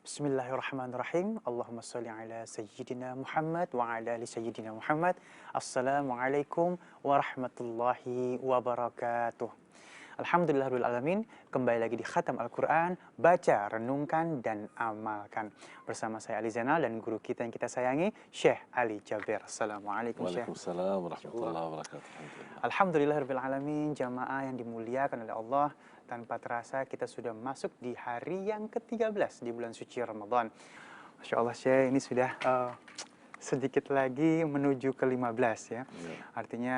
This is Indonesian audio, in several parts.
Bismillahirrahmanirrahim. Allahumma sholli ala sayyidina Muhammad wa ala ali sayyidina Muhammad. Assalamualaikum warahmatullahi wabarakatuh. Alhamdulillahirabbil alamin. Kembali lagi di Khatam Al-Qur'an, baca, renungkan dan amalkan. Bersama saya Ali Zainal dan guru kita yang kita sayangi, Syekh Ali Jabir. Assalamualaikum Syekh. Waalaikumsalam warahmatullahi wabarakatuh. Alhamdulillahirabbil alamin, jamaah yang dimuliakan oleh Allah. Tanpa terasa kita sudah masuk di hari yang ke-13 di bulan suci Ramadan. Masya Allah Syekh, ini sudah sedikit lagi menuju ke-15 ya. Artinya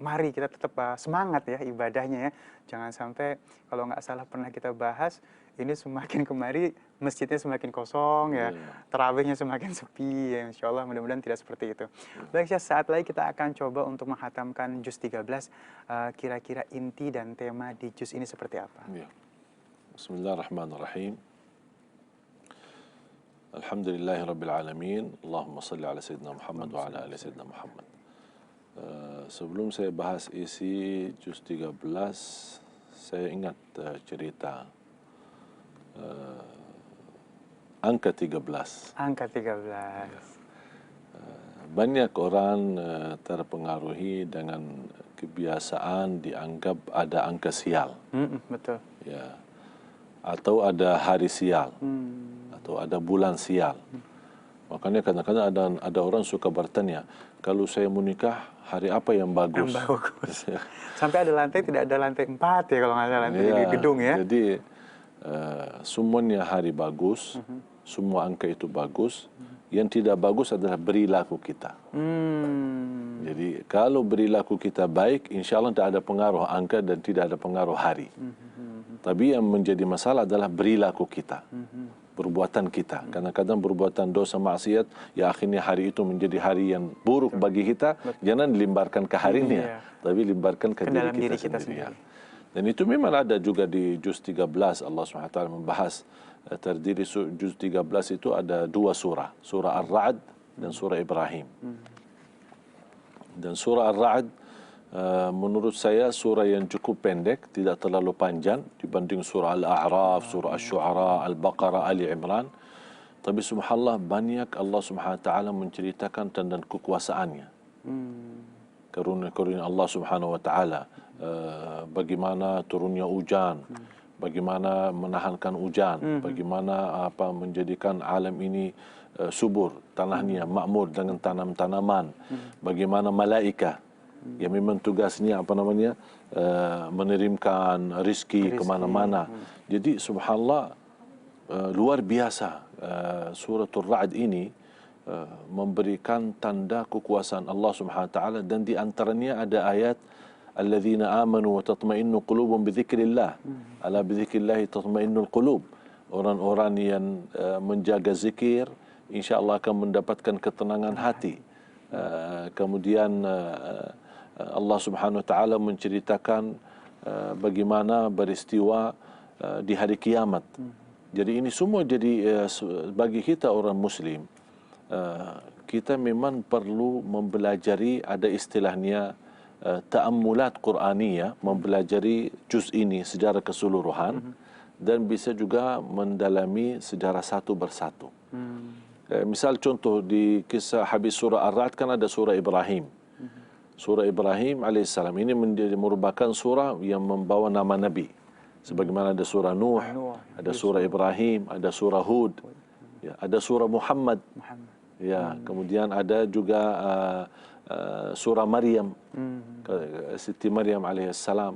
mari kita tetap semangat ya ibadahnya ya. Jangan sampai kalau nggak salah pernah kita bahas, ini semakin kemari masjidnya semakin kosong ya, tarawihnya semakin sepi ya. Insya Allah mudah-mudahan tidak seperti itu. Baik Syekh, saat lagi kita akan coba untuk menghatamkan juz 13. Kira-kira inti dan tema di juz ini seperti apa? Bismillahirrahmanirrahim. Alhamdulillahirabbil alamin. Allahumma shalli ala sayyidina Muhammad wa ala ali sayyidina Muhammad. Sebelum saya bahas isi juz 13, saya ingat cerita angka 13. Angka 13. Banyak orang terpengaruhi dengan kebiasaan dianggap ada angka sial. Betul. Ya. Atau ada hari sial. Atau ada bulan sial. Makanya kadang-kadang ada orang suka bertanya, kalau saya mau nikah, hari apa yang bagus? Yang bagus. Sampai ada lantai, tidak ada lantai 4 ya kalau nggak salah, lantai di gedung ya. Jadi semuanya hari bagus, semua angka itu bagus. Yang tidak bagus adalah perilaku kita. Jadi kalau perilaku kita baik, insya Allah tidak ada pengaruh angka dan tidak ada pengaruh hari. Tapi yang menjadi masalah adalah perilaku kita, perbuatan kita. Kadang-kadang perbuatan dosa maksiat, ya akhirnya hari itu menjadi hari yang buruk bagi kita. Jangan dilimbarkan ke harinya, tapi limbarkan ke diri kita sendiri. Dan itu memang ada juga di juz 13. Allah SWT membahas terdiri juz 13 itu ada dua surah. Surah Ar-Ra'd dan surah Ibrahim. Dan surah Ar-Ra'd menurut saya surah yang cukup pendek, tidak terlalu panjang dibanding surah Al-A'raf, surah Asy-Syu'ara, Al-Baqarah, Ali Imran. Tapi subhanallah banyak Allah SWT menceritakan tentang kekuasaannya. Karunia-karunia Allah Subhanahu wa taala, bagaimana turunnya hujan, bagaimana menahankan hujan, bagaimana menjadikan alam ini subur, tanahnya makmur dengan tanam-tanaman, bagaimana malaikat yang memang tugasnya mengirimkan rizki kemana-mana. Jadi subhanallah luar biasa suratul Ra'd ini memberikan tanda kekuasaan Allah Subhanahu wa taala, dan di antaranya ada ayat alladzina amanu wa tatma'innu qulubuhum bidzikrillah. Ala bidzikrillah tatma'innul qulub. Orang-orang yang menjaga zikir insyaallah akan mendapatkan ketenangan hati. Kemudian Allah Subhanahu wa taala menceritakan bagaimana beristiwa di hari kiamat. Jadi ini semua jadi bagi kita orang muslim, kita memang perlu mempelajari, ada istilahnya ta'ammulat Qur'aniyah, mempelajari juz ini secara keseluruhan dan bisa juga mendalami secara satu persatu. Misal contoh di kisah habis surah Ar-Ra'd kan ada surah Ibrahim. Surah Ibrahim alaihissalam ini merupakan surah yang membawa nama Nabi. Sebagaimana ada surah Nuh, ada surah Ibrahim, ada surah Hud, ya, ada surah Muhammad. Ya, kemudian ada juga surah Maryam, Siti Maryam alaihissalam.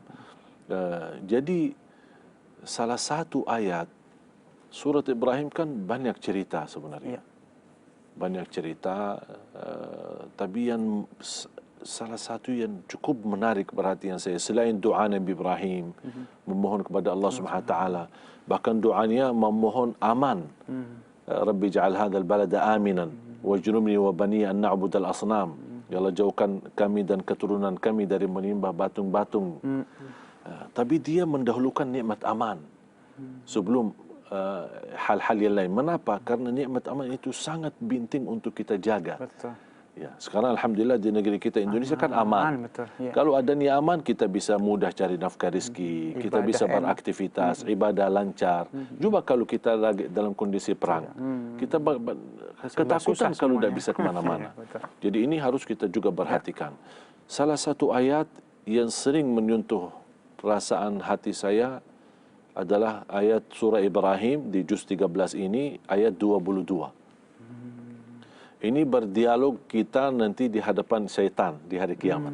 Jadi salah satu ayat surat Ibrahim kan banyak cerita sebenarnya. Banyak cerita, tapi yang salah satu yang cukup menarik perhatian saya, selain doa Nabi Ibrahim memohon kepada Allah Subhanahu wa taala, bahkan doanya memohon aman. Rabbi ja'al hadzal balada aminan wajnubni wa bani an na'budal asnam. Ya Allah, jauhkan kami dan keturunan kami dari menyembah batung-batung. Tapi dia mendahulukan nikmat aman sebelum hal-hal yang lain. Mengapa? Karena nikmat aman itu sangat penting untuk kita jaga. Ya, sekarang alhamdulillah di negeri kita Indonesia kan aman. Betul. Ya. Kalau adanya aman, kita bisa mudah cari nafkah rezeki, kita Ibadah bisa enak. beraktivitas, ibadah lancar. Coba kalau kita lagi dalam kondisi perang, kita ketakutan susah kalau tidak semuanya. bisa kemana-mana. Iya, betul. Jadi ini harus kita juga perhatikan. Salah satu ayat yang sering menyentuh perasaan hati saya adalah ayat surah Ibrahim di juz 13 ini, ayat 22. Ini berdialog kita nanti di hadapan syaitan di hari kiamat.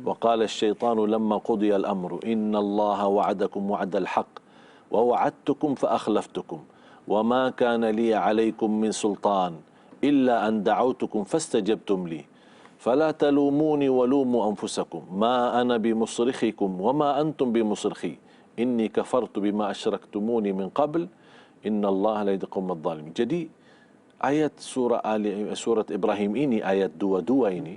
Wa qala asy-syaitanu lamma qudiya al-amru inna Allaha wa'adakum wa'dal haqq wa wa'adtukum fa akhlaftukum wa ma kana li 'alaykum min sultan illa an da'awtukum fastajabtum li fala talumuni wa lumu anfusakum ma ana bimusrikhikum wa ma antum bimusrikhi inni kafartu bima asyraktumuni min qabl inna Allaha la yahdi adh-dhalimin. Jadi ayat surat Ibrahim ini, ayat 22 ini,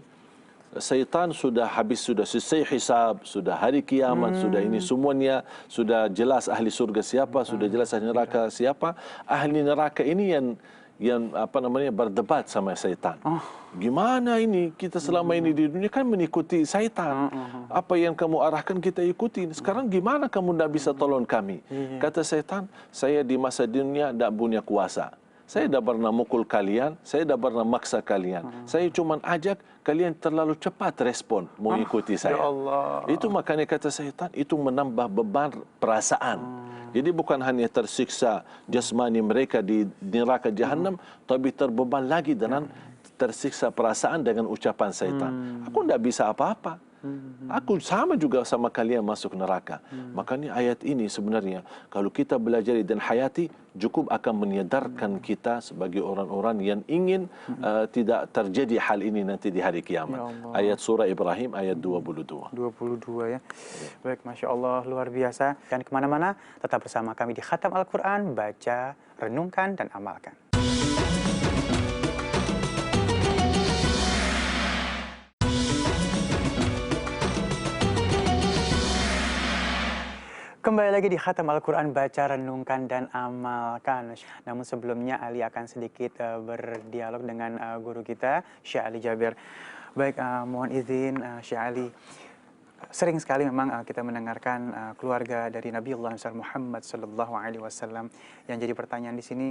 syaitan sudah habis, sudah selesai hisab, sudah hari kiamat, sudah ini semuanya, sudah jelas ahli surga siapa, sudah jelas ahli neraka siapa. Ahli neraka ini yang berdebat sama syaitan. Gimana ini kita selama ini di dunia kan mengikuti syaitan. Apa yang kamu arahkan kita ikuti. Sekarang gimana kamu tidak bisa tolong kami? Kata syaitan, saya di masa dunia tidak punya kuasa. Saya tidak pernah mukul kalian, saya tidak pernah maksa kalian. Saya cuma ajak kalian terlalu cepat respon mengikuti saya. Ya Allah. Itu makanya kata syaitan, itu menambah beban perasaan. Jadi bukan hanya tersiksa jasmani mereka di neraka jahanam, tapi terbeban lagi dengan tersiksa perasaan dengan ucapan syaitan. Aku tidak bisa apa-apa. Aku sama juga sama kalian masuk neraka. Makanya ayat ini sebenarnya kalau kita belajar dan hayati cukup akan menyadarkan kita sebagai orang-orang yang ingin tidak terjadi hal ini nanti di hari kiamat. Ayat surah Ibrahim ayat 22. 22 ya. Baik, Masya Allah, luar biasa. Dan kemana-mana tetap bersama kami di Khatam Al-Quran, baca, renungkan, dan amalkan. Kembali lagi di Khatam Al-Quran, baca, renungkan, dan amalkan. Namun sebelumnya Ali akan sedikit berdialog dengan guru kita, Syekh Ali Jabir. Baik, mohon izin Syekh Ali. Sering sekali memang kita mendengarkan keluarga dari Nabi Allah Muhammad Sallallahu Alaihi Wasallam. Yang jadi pertanyaan di sini,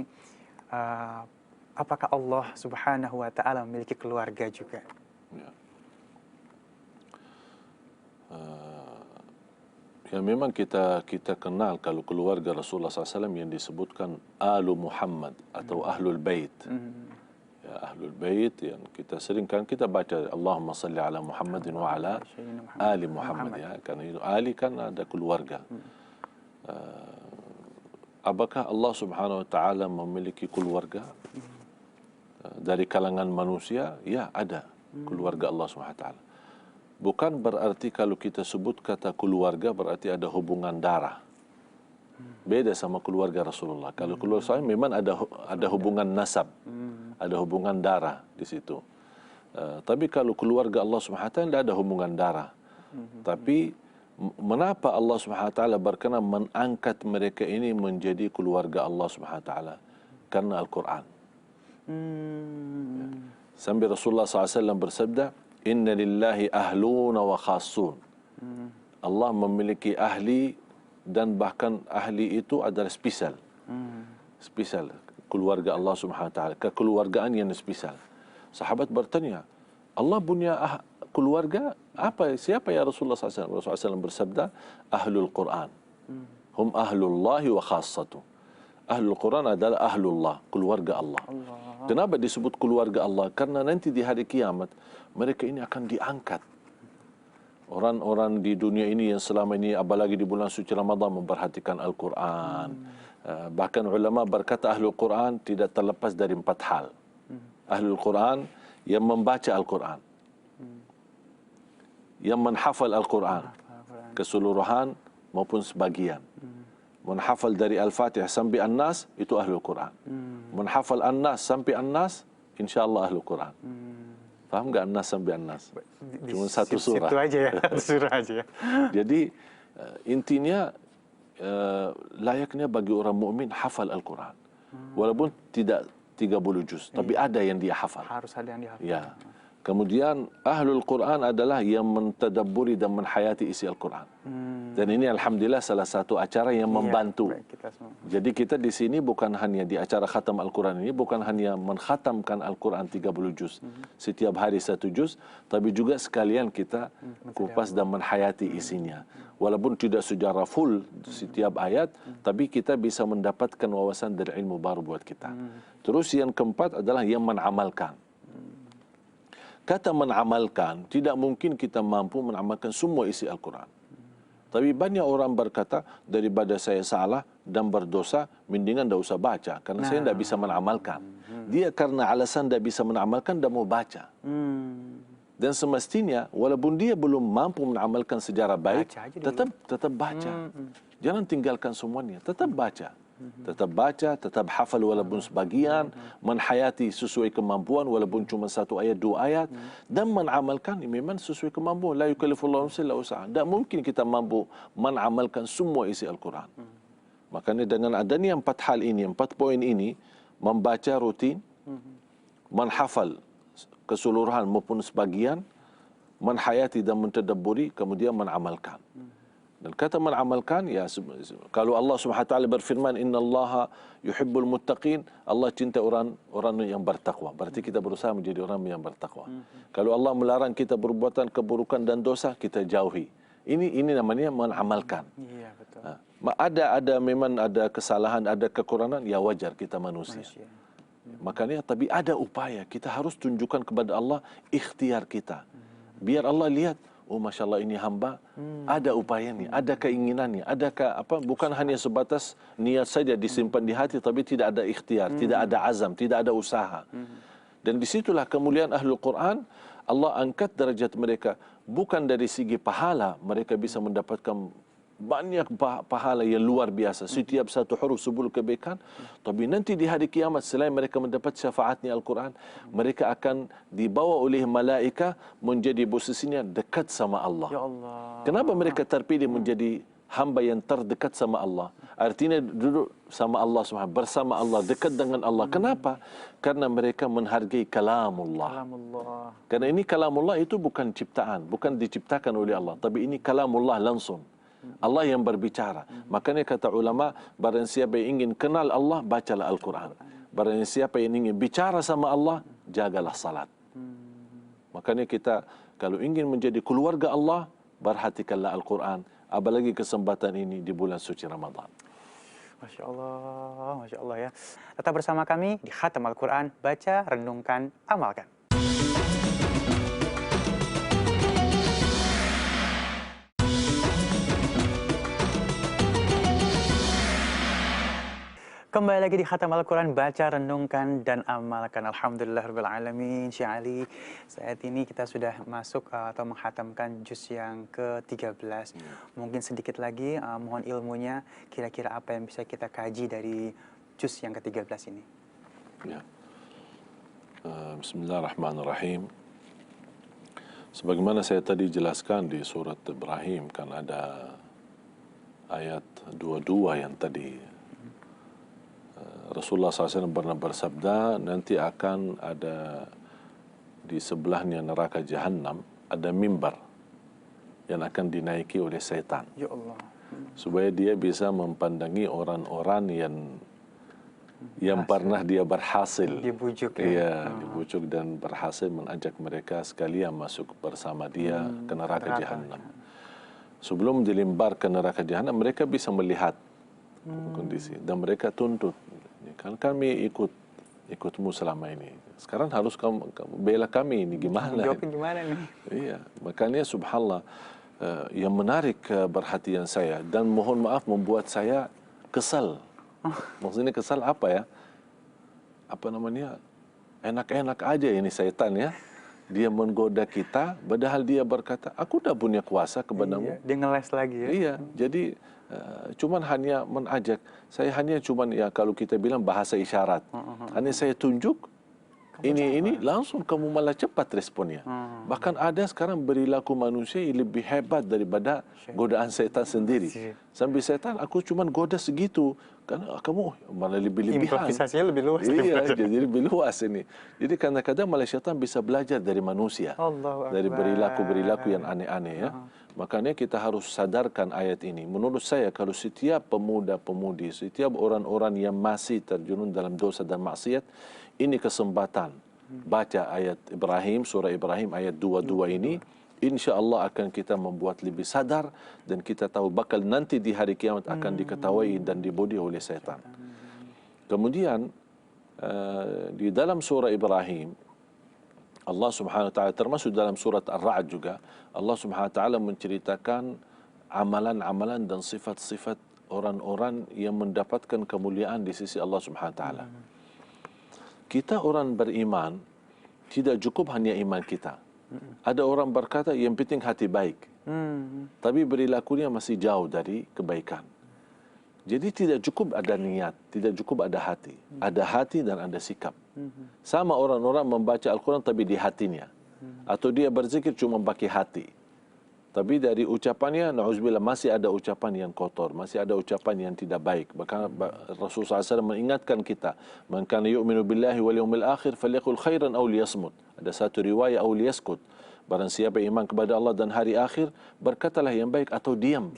apakah Allah Subhanahu Wa Taala memiliki keluarga juga? Ya. Ya memang kita kenal kalau keluarga Rasulullah SAW yang disebutkan Alu Muhammad atau Ahlul Bait. Ya, Ahlul Bait yang kita sering kan kita baca Allahumma salli ala Muhammadin wa ala Ali Muhammad. Ya, karena itu Ali kan ada keluarga. Apakah Allah Subhanahu Wa Taala memiliki keluarga dari kalangan manusia? Ya, ada keluarga Allah Subhanahu Wa Taala. Bukan berarti kalau kita sebut kata keluarga berarti ada hubungan darah. Beda sama keluarga Rasulullah. Kalau keluarga saya memang ada hubungan nasab, ada hubungan darah di situ. Tapi kalau keluarga Allah Subhanahu Wa Taala tidak ada hubungan darah. Tapi mengapa Allah Subhanahu Wa Taala berkenan mengangkat mereka ini menjadi keluarga Allah Subhanahu Wa Taala? Karena Al-Quran. Sampai Rasulullah SAW bersabda, Inna lillahi ahluna wa khasun. Allah memiliki ahli dan bahkan ahli itu adalah spesial. Spesial. Keluarga Allah Subhanahu Wa Taala. Kekeluargaan yang spesial. Sahabat bertanya, Allah punya keluarga apa? Siapa ya Rasulullah SAW? Rasulullah SAW bersabda, Ahlul Quran. Hum ahlullahi wa khassatu. Ahlul Quran adalah ahlullah, keluarga Allah. Kenapa disebut keluarga Allah? Karena nanti di hari kiamat mereka ini akan diangkat. Orang-orang di dunia ini yang selama ini apalagi di bulan suci Ramadan memperhatikan Al-Quran. Bahkan ulama berkata Ahlul Quran tidak terlepas dari 4 hal. Ahlul Quran yang membaca Al-Quran, yang menghafal Al-Quran keseluruhan maupun sebagian. Menghafal dari Al-Fatihah sampai An-Nas itu Ahlul Quran. Menghafal An-Nas sampai An-Nas insya-Allah Ahlul Quran. Faham enggak An-Nas sampai An-Nas? Cuma satu surah. Situ aja ya, surah aja ya. Jadi intinya layaknya bagi orang mukmin hafal Al-Quran. Walaupun tidak 30 juz, tapi ada yang dia hafal. Harus ada yang dihafal. Ya. Kemudian ahlul Quran adalah yang mentadabburi dan menhayati isi Al-Quran. Dan ini alhamdulillah salah satu acara yang membantu. Jadi kita di sini bukan hanya di acara khatam Al-Quran ini, bukan hanya mengkhatamkan Al-Quran 30 juz setiap hari 1 juz, tapi juga sekalian kita kupas dan menhayati isinya. Walaupun tidak secara full setiap ayat, tapi kita bisa mendapatkan wawasan dari ilmu baru buat kita. Terus yang keempat adalah yang menamalkan. Kata menamalkan, tidak mungkin kita mampu menamalkan semua isi Al-Quran. Tapi banyak orang berkata, daripada saya salah dan berdosa, mendingan tidak usah baca. Karena saya tidak bisa menamalkan. Dia karena alasan tidak bisa menamalkan, tidak mau baca. Dan semestinya, walaupun dia belum mampu menamalkan secara baik, tetap baca. Jangan tinggalkan semuanya, tetap baca. Tetap baca, tetap hafal walaupun sebagian, menhayati sesuai kemampuan walaupun cuma 1 ayat 2 ayat, dan menamalkan memang sesuai kemampuan. La yukallifullahu nafsan illa wus'aha. Tak mungkin kita mampu menamalkan semua isi Al-Quran. Makanya dengan adanya 4 hal ini, 4 poin ini, membaca rutin, menghafal keseluruhan maupun sebagian, menhayati dan mentadabburi, kemudian menamalkan. Dan kata menamalkan, ya, kalau Allah Subhanahu wa taala berfirman innallaha yuhibbul muttaqin, Allah cinta orang yang bertakwa. Berarti kita berusaha menjadi orang yang bertakwa. Kalau Allah melarang kita berbuatan keburukan dan dosa, kita jauhi. Ini namanya menamalkan. Iya, betul. Memang ada kesalahan, ada kekurangan, ya wajar, kita manusia. Makanya tapi ada upaya, kita harus tunjukkan kepada Allah ikhtiar kita. Biar Allah lihat, oh Masya Allah ini hamba, ada upayanya, ada keinginannya, bukan hanya sebatas niat saja disimpan di hati, tapi tidak ada ikhtiar, tidak ada azam, tidak ada usaha. Dan disitulah kemuliaan Ahlul Quran, Allah angkat derajat mereka, bukan dari segi pahala, mereka bisa mendapatkan banyak pahala yang luar biasa. Setiap 1 huruf 10 kebaikan. Tapi nanti di hari kiamat, selain mereka mendapat syafaatnya Al-Quran, mereka akan dibawa oleh malaika menjadi posisinya dekat sama Allah. Ya Allah. Kenapa mereka terpilih menjadi hamba yang terdekat sama Allah? Artinya duduk sama Allah SWT, bersama Allah, dekat dengan Allah. Kenapa? Karena mereka menghargai kalamullah. Karena ini kalamullah itu bukan ciptaan, bukan diciptakan oleh Allah, tapi ini kalamullah langsung. Allah yang berbicara. Makanya kata ulama, barang siapa yang ingin kenal Allah, bacalah Al-Quran. Barang siapa yang ingin bicara sama Allah, jagalah salat. Makanya kita kalau ingin menjadi keluarga Allah, perhatikanlah Al-Quran. Apalagi kesempatan ini di bulan suci Ramadan. Masya Allah ya. Tetap bersama kami di Khatam Al-Quran, baca, renungkan, amalkan. Kembali lagi di Khatam Al-Quran, baca, renungkan, dan amalkan. Alhamdulillah Alamin. Syekh Ali, saat ini kita sudah masuk atau menghatamkan juz yang ke-13. Mungkin sedikit lagi, mohon ilmunya, kira-kira apa yang bisa kita kaji dari juz yang ke-13 ini? Ya. Bismillahirrahmanirrahim. Sebagaimana saya tadi jelaskan di surat Ibrahim, kan ada ayat 22 yang tadi Rasulullah SAW pernah bersabda, nanti akan ada di sebelahnya neraka Jahannam, ada mimbar yang akan dinaiki oleh setan. Ya Allah. Supaya dia bisa mempandangi orang-orang yang pernah dia berhasil. Dibujuk ya. Iya, dibujuk dan berhasil mengajak mereka sekalian masuk bersama dia ke neraka Jahannam. Sebelum dilimbar ke neraka Jahannam, mereka bisa melihat kondisi dan mereka tuntut. Kan kami ikutmu selama ini. Sekarang harus kamu bela kami ini gimana? Gimana nih? Iya, makanya subhanallah yang menarik perhatian saya dan mohon maaf membuat saya kesal. Maksudnya kesal apa ya? Apa namanya? Enak-enak aja ini setan ya. Dia menggoda kita, padahal dia berkata, aku tak punya kuasa kepadamu. Iya, dia ngeles lagi ya. Iya, jadi cuman hanya mengajak. Saya hanya cuman ya kalau kita bilang bahasa isyarat. Hanya saya tunjuk ini langsung kamu malah cepat responnya. Bahkan ada sekarang perilaku manusia yang lebih hebat daripada godaan setan sendiri. Sambil setan, aku cuma goda segitu. Karena kamu malah lebih-lebihan. Improvisasinya lebih luas. Iya, jadi lebih luas ini. Jadi kadang-kadang malah syaitan bisa belajar dari manusia. Allahu Dari Akbar. perilaku-perilaku yang aneh-aneh ya. Makanya kita harus sadarkan ayat ini. Menurut saya kalau setiap pemuda-pemudi, setiap orang-orang yang masih terjun dalam dosa dan maksiat, ini kesempatan. Baca ayat Ibrahim, surah Ibrahim ayat 22 ini. Insya Allah akan kita membuat lebih sadar dan kita tahu bakal nanti di hari kiamat akan diketahui dan dibodi oleh setan. Kemudian di dalam surah Ibrahim Allah Subhanahu wa taala termasuk dalam surat Ar-Ra'd juga Allah Subhanahu wa taala menceritakan amalan-amalan dan sifat-sifat orang-orang yang mendapatkan kemuliaan di sisi Allah Subhanahu wa taala. Kita orang beriman tidak cukup hanya iman kita. Ada orang berkata yang penting hati baik. Tapi perilakunya masih jauh dari kebaikan. Jadi tidak cukup ada niat, tidak cukup ada hati. Ada hati dan ada sikap. Sama orang-orang membaca Al-Quran tapi di hatinya. Atau dia berzikir cuma pakai hati. Tapi dari ucapannya, na'udzubillah, masih ada ucapan yang kotor, masih ada ucapan yang tidak baik. Bahkan Rasulullah SAW mengingatkan kita, "Man kana yu'minu billahi wal yawmil akhir falyaqul khairan aw liyasmut." Ada satu riwayat aw liyaskut. Barang siapa iman kepada Allah dan hari akhir, berkatalah yang baik atau diam.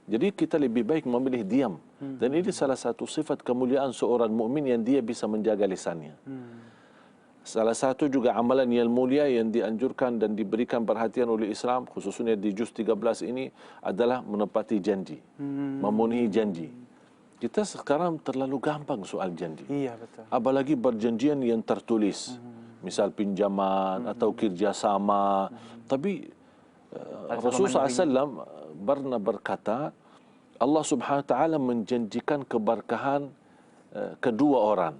Jadi kita lebih baik memilih diam. Dan ini salah satu sifat kemuliaan seorang mukmin yang dia bisa menjaga lisannya. Salah satu juga amalan yang mulia yang dianjurkan dan diberikan perhatian oleh Islam, khususnya di juz 13 ini, adalah menepati janji. Memenuhi janji. Kita sekarang terlalu gampang soal janji. Iya, betul. Apalagi perjanjian yang tertulis. Misal pinjaman atau kerjasama. Tapi Rasulullah SAW pernah berkata, Allah Subhanahu wa taala menjanjikan keberkahan kedua orang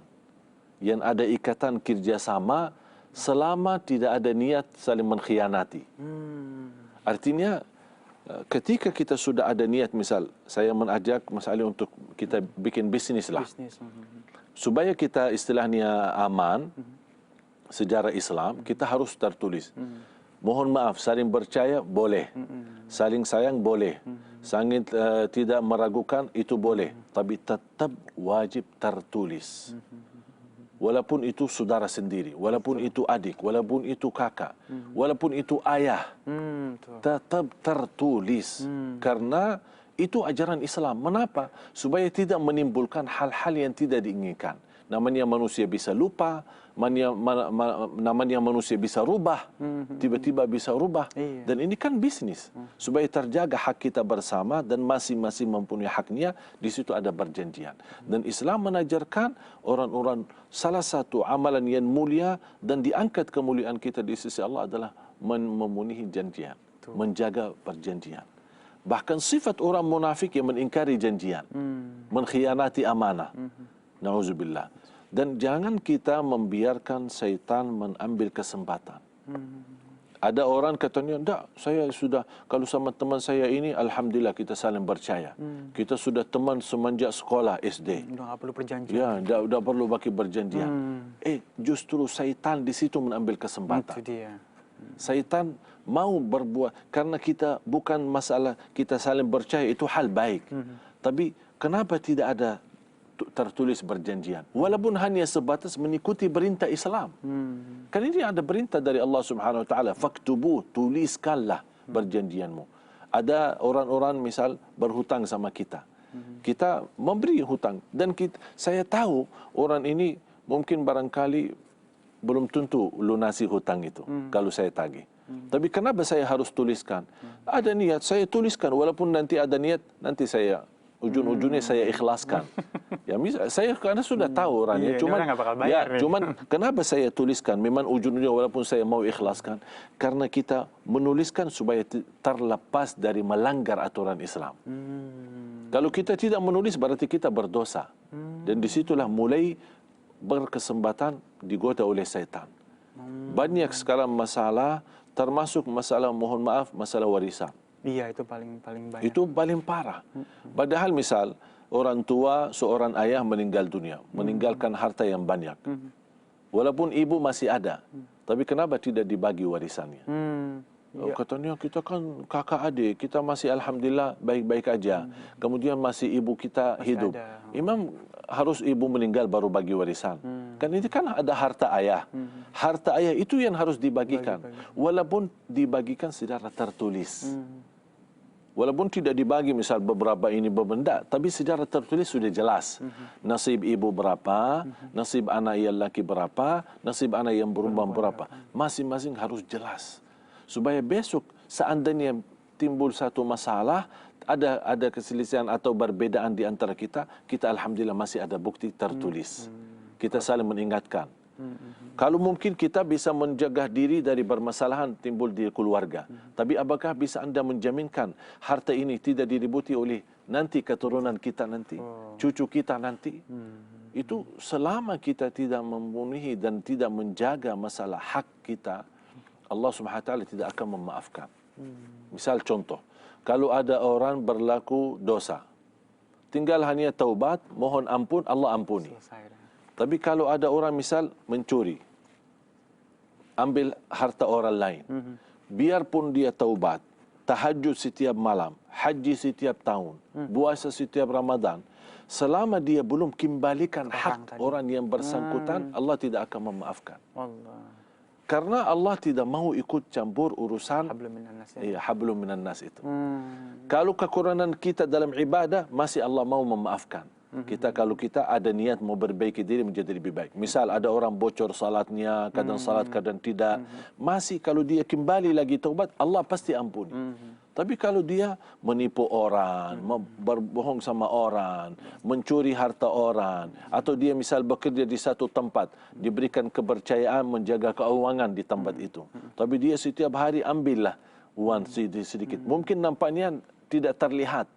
yang ada ikatan kerjasama selama tidak ada niat saling mengkhianati. Artinya ketika kita sudah ada niat, misal saya mengajak Mas Ali untuk kita bikin bisnis lah. Supaya kita istilahnya aman sejarah Islam, kita harus tertulis. Mohon maaf, saling percaya boleh, saling sayang boleh, saling tidak meragukan itu boleh, tapi tetap wajib tertulis. Walaupun itu saudara sendiri, walaupun itu adik, walaupun itu kakak, walaupun itu ayah, tetap tertulis. Karena itu ajaran Islam. Mengapa? Supaya tidak menimbulkan hal-hal yang tidak diinginkan. Namanya manusia bisa lupa, namanya manusia bisa rubah, tiba-tiba bisa rubah. Dan ini kan bisnis. Supaya terjaga hak kita bersama dan masing-masing mempunyai haknya, di situ ada perjanjian. Dan Islam mengajarkan orang-orang salah satu amalan yang mulia dan diangkat kemuliaan kita di sisi Allah adalah memenuhi janjian, menjaga perjanjian. Bahkan sifat orang munafik yang mengingkari janjian, mengkhianati amanah. Na'udzubillah. Dan jangan kita membiarkan syaitan mengambil kesempatan. Ada orang katanya, enggak, saya sudah, kalau sama teman saya ini, alhamdulillah kita saling percaya. Kita sudah teman semenjak sekolah SD. Udah nggak perlu perjanjian. Ya, enggak perlu bagi perjanjian. Justru syaitan di situ mengambil kesempatan. Itu dia. Syaitan mau berbuat, karena kita bukan masalah kita saling percaya, itu hal baik. Tapi kenapa tidak ada tertulis perjanjian? Walaupun hanya sebatas mengikuti perintah Islam. Kan ini ada perintah dari Allah Subhanahu wa taala, faktubu, tuliskanlah perjanjianmu. Ada orang-orang misal berhutang sama kita. Kita memberi hutang dan saya tahu orang ini mungkin barangkali belum tentu lunasi hutang itu kalau saya tagih. Tapi kenapa saya harus tuliskan? Ada niat, saya tuliskan. Walaupun nanti ada niat, nanti saya ujung-ujungnya saya ikhlaskan. Ya, saya karena sudah tahu orangnya. Cuman kenapa saya tuliskan? Memang ujung-ujungnya walaupun saya mau ikhlaskan, karena kita menuliskan supaya terlepas dari melanggar aturan Islam. Kalau kita tidak menulis berarti kita berdosa. Dan disitulah mulai berkesempatan digoda oleh syaitan. Banyak sekarang masalah, termasuk masalah, mohon maaf, masalah warisan. Iya, itu paling banyak. Itu paling parah. Padahal misal orang tua, seorang ayah meninggal dunia, meninggalkan harta yang banyak. Walaupun ibu masih ada, tapi kenapa tidak dibagi warisannya? Katanya kita kan kakak adik, kita masih alhamdulillah baik-baik aja. Kemudian masih ibu kita Masih hidup. ada. Imam harus ibu meninggal baru bagi warisan. Kan ini kan ada harta ayah. Harta ayah itu yang harus dibagikan. Walaupun dibagikan secara tertulis. Walaupun tidak dibagi misal beberapa ini berbenda, tapi secara tertulis sudah jelas. Nasib ibu berapa, nasib anak yang laki berapa, nasib anak yang perempuan berapa. Masing-masing harus jelas. Supaya besok seandainya timbul satu masalah, ada keselisihan atau perbedaan di antara kita, kita alhamdulillah masih ada bukti tertulis. Kita saling mengingatkan. Kalau mungkin kita bisa menjaga diri dari permasalahan timbul di keluarga. Tapi apakah bisa Anda menjaminkan harta ini tidak diributi oleh nanti keturunan kita nanti, cucu kita nanti? Itu selama kita tidak memenuhi dan tidak menjaga masalah hak kita, Allah Subhanahu wa taala tidak akan memaafkan. Misal contoh, kalau ada orang berlaku dosa, tinggal hanya taubat, mohon ampun, Allah ampuni. Tapi kalau ada orang misal mencuri, ambil harta orang lain, biarpun dia taubat, tahajud setiap malam, haji setiap tahun, puasa setiap Ramadan, selama dia belum kembalikan hak orang yang bersangkutan, Allah tidak akan memaafkan. Karena Allah tidak mau ikut campur urusan hablum minan nas itu. Kalau kekurangan kita dalam ibadah, masih Allah mau memaafkan. Kalau kita ada niat mau berbaiki diri menjadi lebih baik. Misal ada orang bocor salatnya, kadang salat, kadang tidak. Masih kalau dia kembali lagi taubat, Allah pasti ampuni. Tapi kalau dia menipu orang, berbohong sama orang, mencuri harta orang, atau dia misal bekerja di satu tempat, diberikan kepercayaan menjaga keuangan di tempat itu. Tapi dia setiap hari ambillah uang sedikit. Mungkin nampaknya tidak terlihat.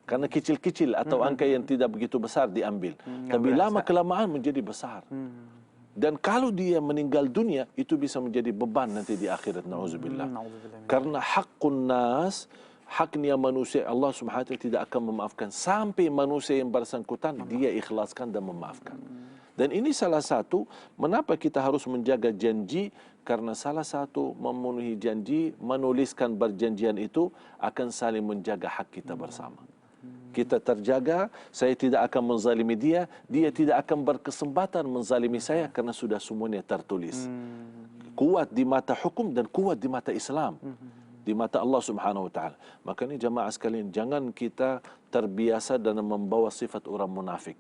Karena kecil-kecil atau angka yang tidak begitu besar diambil. Tapi lama-kelamaan menjadi besar. Dan kalau dia meninggal dunia, itu bisa menjadi beban nanti di akhirat. Na'udzubillah. Karena hakun nas, haknya manusia, Allah Subhanahu wa taala tidak akan memaafkan. Sampai manusia yang bersangkutan, dia ikhlaskan dan memaafkan. Dan ini salah satu, mengapa kita harus menjaga janji, karena salah satu memenuhi janji, menuliskan perjanjian itu, akan saling menjaga hak kita bersama. Kita terjaga, saya tidak akan menzalimi dia, dia tidak akan berkesempatan menzalimi saya karena sudah semuanya tertulis. Kuat di mata hukum dan kuat di mata Islam. Di mata Allah Subhanahu wa taala. Makanya jamaah sekalian, jangan kita terbiasa dan membawa sifat orang munafik.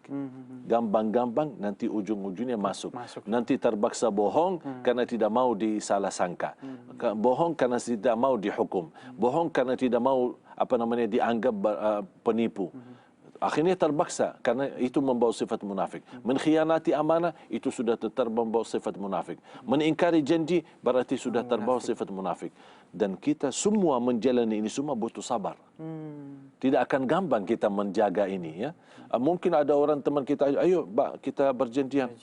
Gampang-gampang nanti ujung-ujungnya masuk. Nanti terpaksa bohong karena tidak mau disalah sangka. Bohong karena tidak mau dihukum. Bohong karena tidak mau dianggap penipu. Akhirnya terpaksa karena itu membawa sifat munafik. Mengkhianati amanah itu sudah membawa sifat munafik. Mengingkari janji berarti sudah terbawa sifat munafik. Dan kita semua menjalani ini semua butuh sabar. Tidak akan gampang kita menjaga ini ya. Mungkin ada orang teman kita, ayo kita berjanjian.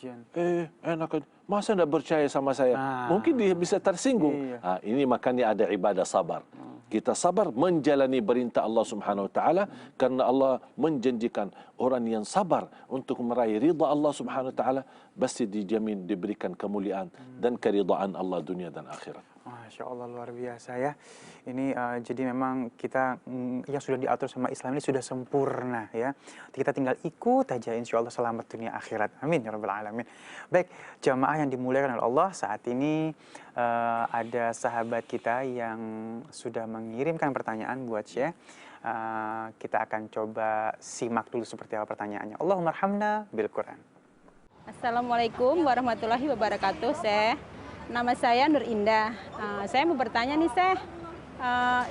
Enak, masa tidak percaya sama saya? Mungkin dia bisa tersinggung. Ini makanya ada ibadah sabar. Kita sabar menjalani perintah Allah Subhanahu wa taala karena Allah menjanjikan orang yang sabar untuk meraih ridha Allah Subhanahu wa taala pasti dijamin diberikan kemuliaan dan keridhaan Allah dunia dan akhirat. Masya Allah, luar biasa ya. Ini jadi memang kita yang sudah diatur sama Islam ini sudah sempurna ya. Kita tinggal ikut aja, insya Allah selamat dunia akhirat. Amin ya rabbal alamin. Baik, jamaah yang dimuliakan oleh Allah, saat ini ada sahabat kita yang sudah mengirimkan pertanyaan buat Syekh. Kita akan coba simak dulu seperti apa pertanyaannya. Allahumma arhamna bil Quran. Assalamualaikum warahmatullahi wabarakatuh, Syekh. Nama saya Nur Indah. Saya mau bertanya nih, Syekh.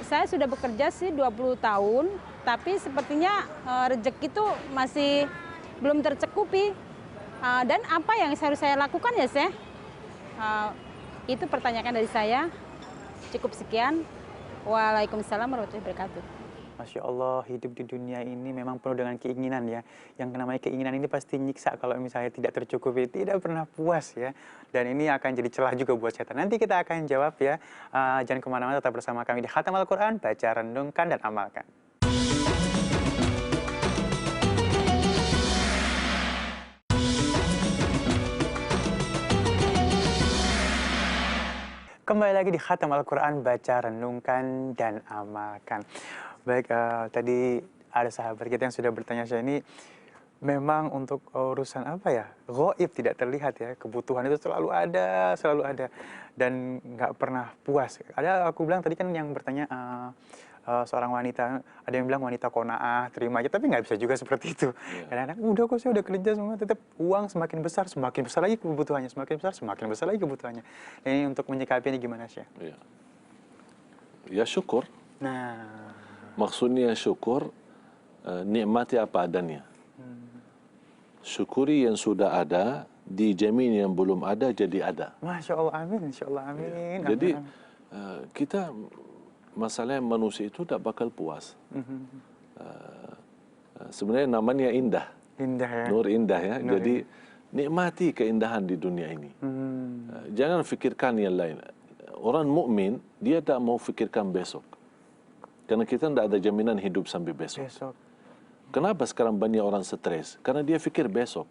Saya sudah bekerja sih 20 tahun, tapi sepertinya rezeki itu masih belum tercukupi. Dan apa yang harus saya lakukan ya, Syekh? Itu pertanyaan dari saya. Cukup sekian. Waalaikumsalam warahmatullahi wabarakatuh. Masya Allah, hidup di dunia ini memang penuh dengan keinginan ya. Yang namanya keinginan ini pasti nyiksa kalau misalnya tidak tercukupi, tidak pernah puas ya. Dan ini akan jadi celah juga buat setan. Nanti kita akan jawab ya. Jangan kemana-mana, tetap bersama kami di Khatam Al-Quran, baca, renungkan, dan amalkan. Kembali lagi di Khatam Al-Quran, baca, renungkan, dan amalkan. Baik, tadi ada sahabat kita yang sudah bertanya, saya ini memang untuk urusan apa ya, gaib, tidak terlihat ya, kebutuhan itu selalu ada, dan nggak pernah puas. Ada, aku bilang tadi kan yang bertanya seorang wanita, ada yang bilang wanita qanaah, terima aja, tapi nggak bisa juga seperti itu. Kadang-kadang udah kok, saya udah kerja semua, tetap uang semakin besar lagi kebutuhannya, semakin besar lagi kebutuhannya. Ini untuk menyikapinya gimana sih? Ya syukur. Nah, Maksudnya syukur, nikmati apa adanya. Syukuri yang sudah ada, dijamin yang belum ada jadi ada. Masya Allah, amin, Insya Allah, amin. Jadi kita, masalahnya manusia itu tak bakal puas. Sebenarnya namanya indah. Indah ya. Nur indah ya. Jadi nikmati keindahan di dunia ini. Jangan fikirkan yang lain. Orang mukmin dia tak mau fikirkan besok. Karena kita tidak ada jaminan hidup sampai besok. Kenapa sekarang banyak orang stres? Karena dia fikir besok.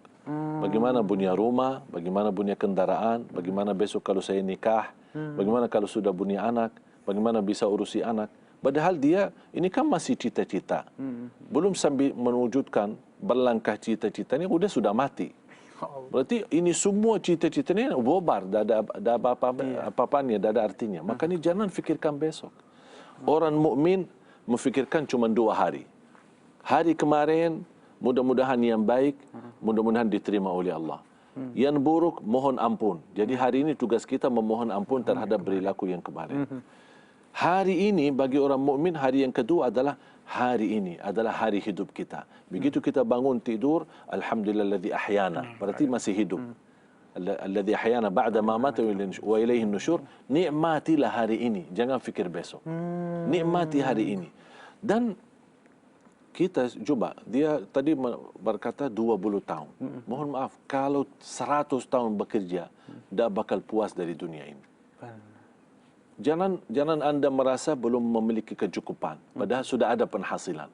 Bagaimana punya rumah, bagaimana punya kendaraan, bagaimana besok kalau saya nikah, bagaimana kalau sudah punya anak, bagaimana bisa urusi anak. Padahal dia ini kan masih cita-cita. Belum sampai menwujudkan, berlangkah cita-citanya sudah mati. Berarti ini semua cita-citanya bobar, tidak ada apa-apanya, tidak ada artinya. Makanya jangan fikirkan besok. Orang mukmin memfikirkan cuma 2 hari. Hari kemarin mudah-mudahan yang baik, mudah-mudahan diterima oleh Allah. Yang buruk mohon ampun. Jadi hari ini tugas kita memohon ampun terhadap perilaku yang kemarin. Hari ini bagi orang mukmin, hari yang kedua adalah hari ini adalah hari hidup kita. Begitu kita bangun tidur, alhamdulilladzi ahyana, berarti masih hidup. Alladzi ahyana ba'da ma mata wa ilaihi nusyur. Nikmatilah hari ini, jangan fikir besok. Nikmati hari ini. Dan kita coba, dia tadi berkata 20 tahun. Mohon maaf, kalau 100 tahun bekerja, tidak bakal puas dari dunia ini. Jangan Anda merasa belum memiliki kecukupan, padahal sudah ada penghasilan.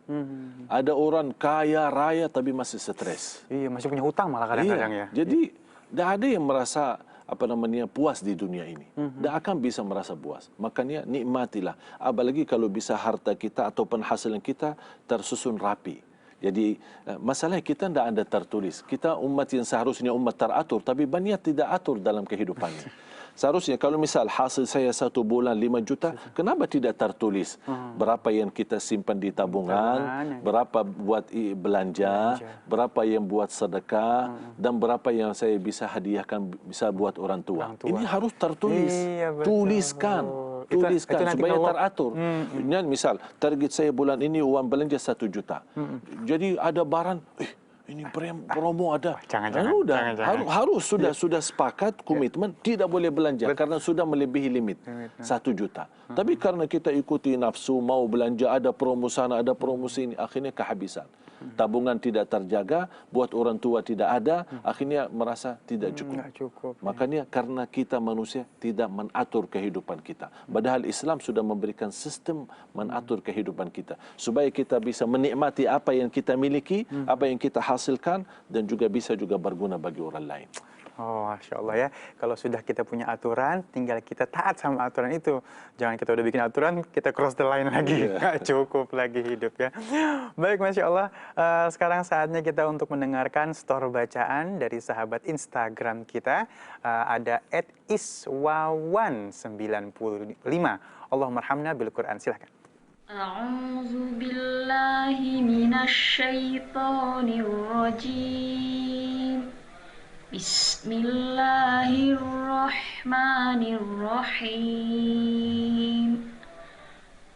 Ada orang kaya raya tapi masih stres. Iya, masih punya hutang malah kadang-kadang ya. Jadi tidak ada yang merasa puas di dunia ini. Tidak akan bisa merasa puas. Makanya nikmatilah. Apalagi kalau bisa harta kita atau penghasilan kita tersusun rapi. Jadi masalah kita tidak ada tertulis. Kita umat yang seharusnya umat teratur, tapi banyak tidak atur dalam kehidupannya. Seharusnya kalau misal hasil saya 1 bulan 5 juta, kenapa tidak tertulis berapa yang kita simpan di tabungan, berapa buat belanja, berapa yang buat sedekah, dan berapa yang saya bisa hadiahkan, bisa buat orang tua. Ini harus tertulis. Tuliskan supaya teratur. Misal target saya bulan ini uang belanja 1 juta. Jadi ada barang, ini promo ada. Jangan. Harus sudah sepakat komitmen tidak boleh belanja karena sudah melebihi limit 1 juta. Tapi karena kita ikuti nafsu mau belanja, ada promo sana, ada promo sini, akhirnya kehabisan. Tabungan tidak terjaga, buat orang tua tidak ada, akhirnya merasa tidak cukup. Makanya karena kita manusia tidak mengatur kehidupan kita. Padahal Islam sudah memberikan sistem mengatur kehidupan kita supaya kita bisa menikmati apa yang kita miliki, apa yang kita hasilkan, dan juga bisa juga berguna bagi orang lain. Oh, Masya Allah ya. Kalau sudah kita punya aturan, tinggal kita taat sama aturan itu. Jangan kita udah bikin aturan, kita cross the line lagi. Nggak cukup lagi hidup ya. Baik, Masya Allah. Sekarang saatnya kita untuk mendengarkan store bacaan dari sahabat Instagram kita. Ada @iswawan95. Allahummarhamna bil Quran. Silahkan. A'udzu billahi minasy syaithanir rajim. Bismillahirrahmanirrahim.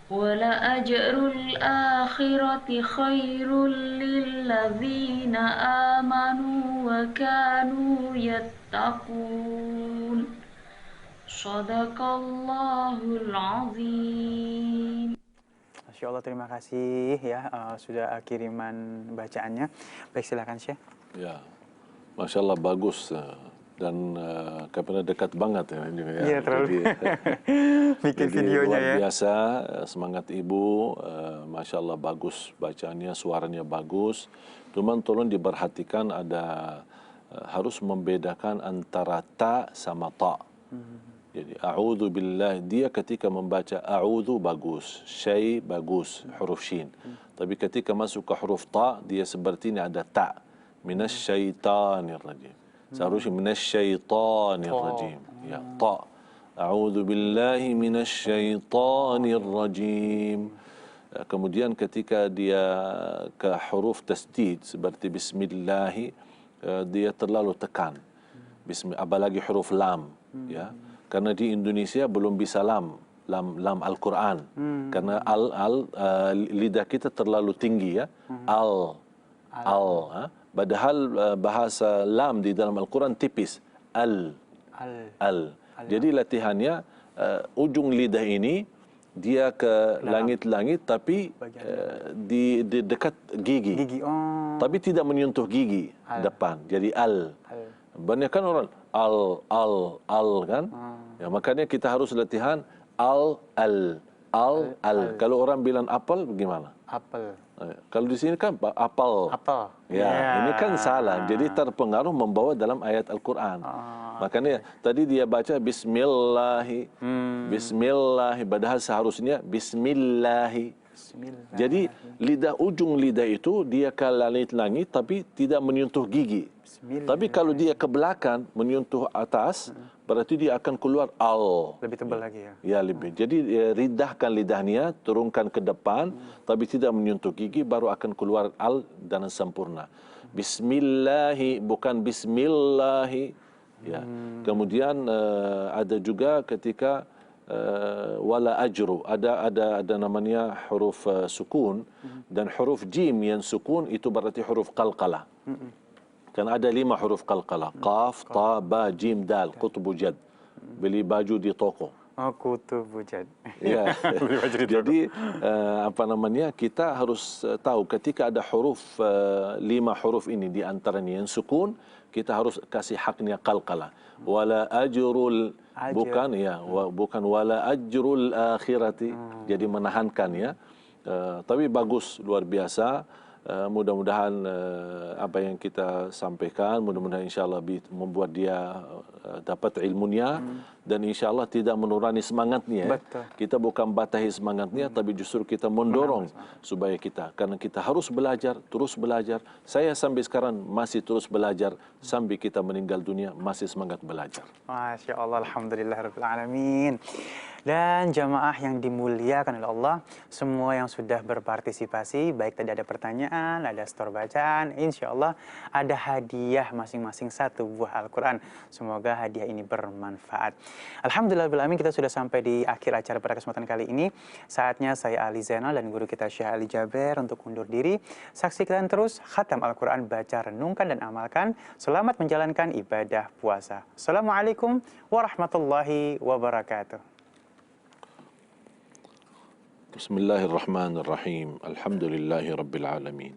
Wala ajrul akhirati khairul lilladzina amanu wa kanu yattaqun. Shadaqallahul azim. Masya Allah, terima kasih ya sudah kiriman bacaannya. Baik, silakan Syekh. Ya. Masya Allah, bagus, dan karena dekat banget ya. Iya, terlalu bikin videonya luar ya. biasa, semangat ibu, Masya Allah bagus bacaannya, suaranya bagus. Cuman tolong diperhatikan harus membedakan antara ta sama ta. Jadi a'udzu billah, dia ketika membaca a'udzu bagus, syai bagus, huruf shin. Tapi ketika masuk ke huruf ta, dia sepertinya ada ta. Minasyaitanir rajim. Seharusnya minasyaitanir rajim. Ya, ta. A'udzu billahi minasyaitanir rajim. Kemudian ketika dia ke huruf tasdid seperti bismillah, dia terlalu tekan. Apalagi huruf lam, ya. Karena di Indonesia belum bisa lam Al-Quran. Karena lidah kita terlalu tinggi, ya. Padahal bahasa lam di dalam Al-Quran tipis. Al. Jadi latihannya ujung lidah ini dia ke langit-langit tapi di dekat gigi. Tapi tidak menyentuh gigi depan. Jadi al. Banyak kan orang al kan? Ya, makanya kita harus latihan al. Kalau orang bilang apel bagaimana? Apel. Kalau di sini kan apel. Ya, ini kan salah. Jadi terpengaruh membawa dalam ayat Al-Quran. Makanya tadi dia baca bismillahi. Bismillahi. Padahal seharusnya bismillahi. Jadi ujung lidah itu dia ke langit-langit tapi tidak menyentuh gigi. Tapi kalau dia ke belakang menyentuh atas, berarti dia akan keluar al. Lebih tebal lagi, ya. Ya, lebih. Jadi ridahkan lidahnya, turunkan ke depan, tapi tidak menyentuh gigi, baru akan keluar al dan sempurna. Bismillahi, bukan bismillahi. Ya. Kemudian ada juga ketika wala ajru, ada namanya huruf sukun, dan huruf jim yang sukun itu berarti huruf qalqalah. Kan ada 5 huruf qalqalah. Qaf, ta, ba, jim, dal. Qutbu jad. Beli baju di toko. Oh, Qutbu jad. Ya. Jadi kita harus tahu ketika ada huruf 5 huruf ini di antaranya yang sukun, kita harus kasih haknya qalqalah. Wala ajrul, bukan wala ajrul akhirati. Jadi menahankan, ya. Tapi bagus, luar biasa. Mudah-mudahan apa yang kita sampaikan, mudah-mudahan insyaAllah membuat dia dapat ilmunya, dan insyaAllah tidak menurani semangatnya. Betul. Kita bukan batahi semangatnya, tapi justru kita mendorong supaya karena kita harus belajar, terus belajar. Saya sampai sekarang masih terus belajar, sampai kita meninggal dunia masih semangat belajar. Masya Allah, alhamdulillah rabbil alamin. Dan jamaah yang dimuliakan oleh Allah, semua yang sudah berpartisipasi, baik tadi ada pertanyaan, ada stor bacaan, insya Allah ada hadiah masing-masing 1 buah Al-Quran. Semoga hadiah ini bermanfaat. Alhamdulillah rabbil alamin, kita sudah sampai di akhir acara pada kesempatan kali ini. Saatnya saya Ali Zainal dan guru kita Syekh Ali Jaber untuk undur diri. Saksikan terus Khatam Al-Quran, baca, renungkan, dan amalkan. Selamat menjalankan ibadah puasa. Assalamualaikum warahmatullahi wabarakatuh. Bismillahirrahmanirrahim. Alhamdulillahi rabbil alamin.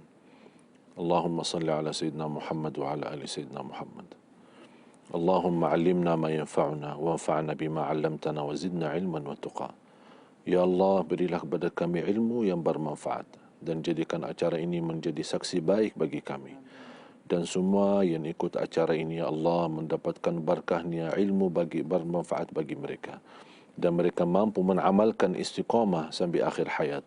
Allahumma salli ala Sayyidina Muhammad wa ala ali Sayyidina Muhammad. Allahumma allimna ma yanfa'una wa anfa'na bima 'allamtana wa zidna ilman wa tuqa. Ya Allah, berilah kepada kami ilmu yang bermanfaat dan jadikan acara ini menjadi saksi baik bagi kami. Dan semua yang ikut acara ini, ya Allah, mendapatkan berkahnya ilmu bermanfaat bagi mereka. Dan mereka mampu mengamalkan istiqamah sampai akhir hayat.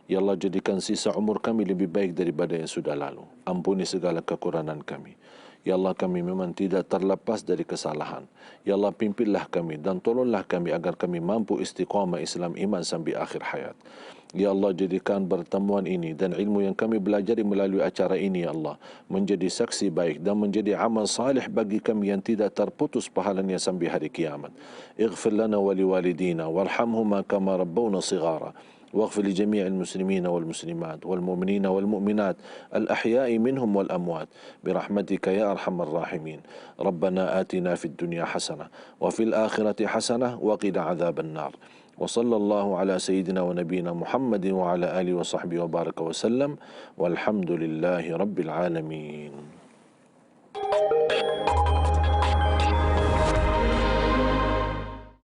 Ya Allah, jadikan sisa umur kami lebih baik daripada yang sudah lalu. Ampuni segala kekurangan kami. Ya Allah, kami memang tidak terlepas dari kesalahan. Ya Allah, pimpinlah kami dan tolonglah kami agar kami mampu istiqamah Islam iman sampai akhir hayat. Ya Allah, jadikan pertemuan ini dan ilmu yang kami belajar melalui acara ini, ya Allah, menjadi saksi baik dan menjadi amal salih bagi kami yang tidak terputus pahalanya sampai hari kiamat. Ighfir lana wa liwalidina warhamhuma kama rabbawna sighara. واغفر لجميع المسلمين والمسلمات والمؤمنين والمؤمنات الأحياء منهم والأموات برحمتك يا أرحم الراحمين. ربنا آتنا في الدنيا حسنة وفي الآخرة حسنة وقنا عذاب النار. وصلى الله على سيدنا ونبينا محمد وعلى آله وصحبه وبارك وسلم والحمد لله رب العالمين.